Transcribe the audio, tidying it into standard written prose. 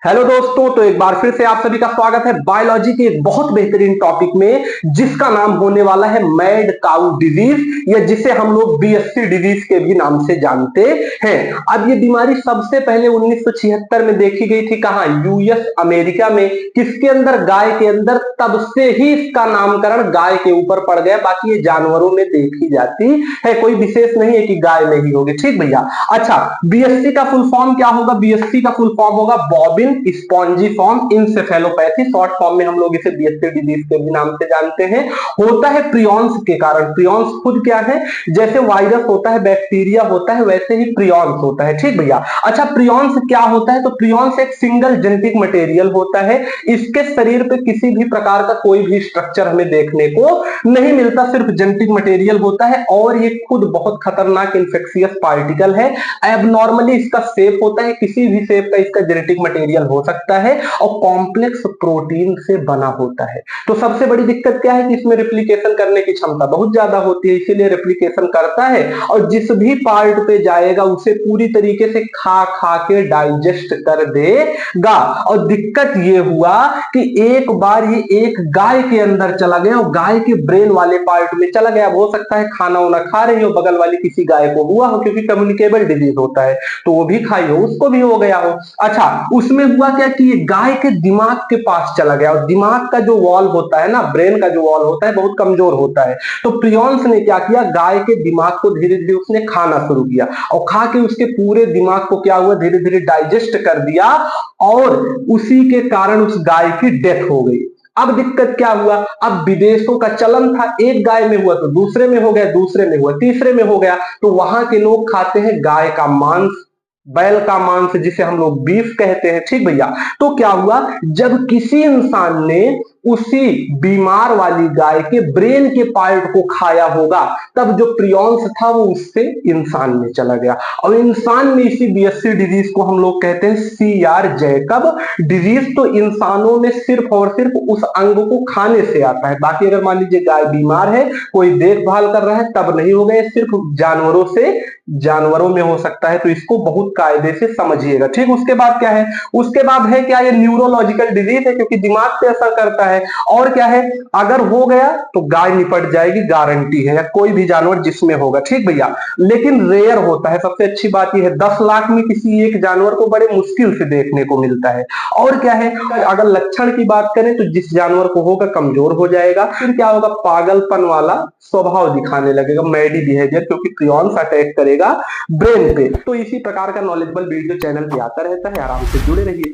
Hello दोस्तों, तो एक बार फिर से आप सभी का स्वागत है बायोलॉजी के एक बहुत बेहतरीन टॉपिक में, जिसका नाम होने वाला है मैड काऊ डिजीज, या जिसे हम लोग बीएससी डिजीज के भी नाम से जानते हैं। अब ये बीमारी सबसे पहले 1976 में देखी गई थी। कहां? यूएस अमेरिका में। किसके अंदर? गाय के अंदर। तब से ही इसका नामकरण गाय के ऊपर पड़ गया। बाकी ये जानवरों में देखी जाती है, कोई विशेष नहीं है कि गाय में ही होगी। ठीक भैया। अच्छा, बीएससी का फुल फॉर्म क्या होगा? बीएससी का फुल फॉर्म होगा bobbin spongiform encephalopathy. Short form में हम लोग इसे बीएससी डिजीज के भी नाम से जानते हैं। होता है प्रियॉन्स के कारण। प्रियॉन्स खुद क्या है? जैसे वायरस होता है, बैक्टीरिया होता है, वैसे ही प्रियॉन्स होता है। ठीक भैया। अच्छा, प्रियॉन्स क्या होता है? तो प्रियॉन्स एक सिंगल जेनेटिक मटेरियल होता है। इसके शरीर पे किसी भी प्रकार का कोई भी स्ट्रक्चर हमें देखने को नहीं मिलता, सिर्फ जेनेटिक मटेरियल होता है। और ये खुद बहुत खतरनाक इंफेक्शियस पार्टिकल है। एबनॉर्मली इसका शेप होता है, किसी भी शेप का इसका जेनेटिक मटेरियल हो सकता है, और कॉम्प्लेक्स प्रोटीन से बना होता है। तो सबसे बड़ी दिक्कत क्या है कि इसमें रेप्लिकेशन करने की क्षमता बहुत ज्यादा होती है, इसीलिए रेप्लिकेशन करता है और जिस भी पार्ट पे जाएगा उसे पूरी तरीके से खा खा के डाइजेस्ट कर देगा। और दिक्कत ये हुआ कि एक बार ये एक गाय के अंदर चला गया और गाय के ब्रेन वाले पार्ट में चला गया। हो सकता है खाना वाना खा रही हो, बगल वाली किसी गाय को हुआ हो, क्योंकि कम्युनिकेबल डिजीज होता है, तो वो भी खाई हो, उसको भी हो गया हो। अच्छा, उसमें हुआ क्या कि ये गाय के दिमाग के पास चला गया, और दिमाग का जो वॉल होता है ना, ब्रेन का जो वॉल होता है, बहुत कमजोर होता है। तो प्रियॉन्स ने क्या किया? गाय के दिमाग को धीरे धीरे उसने खाना शुरू किया, और खा के उसके पूरे दिमाग को क्या हुआ? धीरे धीरे डाइजेस्ट कर दिया, और उसी के कारण उस गाय की डेथ हो गई। अब दिक्कत क्या हुआ? अब विदेशों का चलन था, एक गाय में हुआ तो दूसरे में हो गया, दूसरे में हुआ तीसरे में हो गया। तो वहां के लोग खाते हैं गाय का मांस, बैल का मांस, जिसे हम लोग बीफ कहते हैं। ठीक भैया। तो क्या हुआ? जब किसी इंसान ने उसी बीमार वाली गाय के ब्रेन के पार्ट को खाया होगा, तब जो प्रियॉन्स था वो उससे इंसान में चला गया, और इंसान में इसी बीएससी डिजीज को हम लोग कहते हैं सीआर जैकब डिजीज। तो इंसानों में सिर्फ और सिर्फ उस अंग को खाने से आता है। बाकी अगर मान लीजिए गाय बीमार है, कोई देखभाल कर रहा है, तब नहीं होगा। ये सिर्फ जानवरों से, जानवरों में हो सकता है। तो इसको बहुत कायदे से समझिएगा। ठीक। उसके बाद क्या है? उसके बाद है क्या? ये न्यूरोलॉजिकल डिजीज है, क्योंकि दिमाग पे असर करता है। और क्या है? अगर हो गया तो गाय निपट जाएगी, गारंटी है, या कोई भी जानवर जिसमें होगा। ठीक भैया। लेकिन रेयर होता है। सबसे अच्छी बात यह है 10 लाख में किसी एक जानवर को बड़े मुश्किल से देखने को मिलता है। और क्या है? अगर लक्षण की बात करें तो जिस जानवर को होगा कमजोर हो जाएगा, फिर क्या होगा? पागलपन वाला स्वभाव दिखाने लगेगा, मैडी बिहेवियर, क्योंकि प्रियॉन्स अटैक करेगा ब्रेन पे। तो इसी प्रकार का नॉलेजेबल वीडियो चैनल पे आता रहता है, आराम से जुड़े रहिए।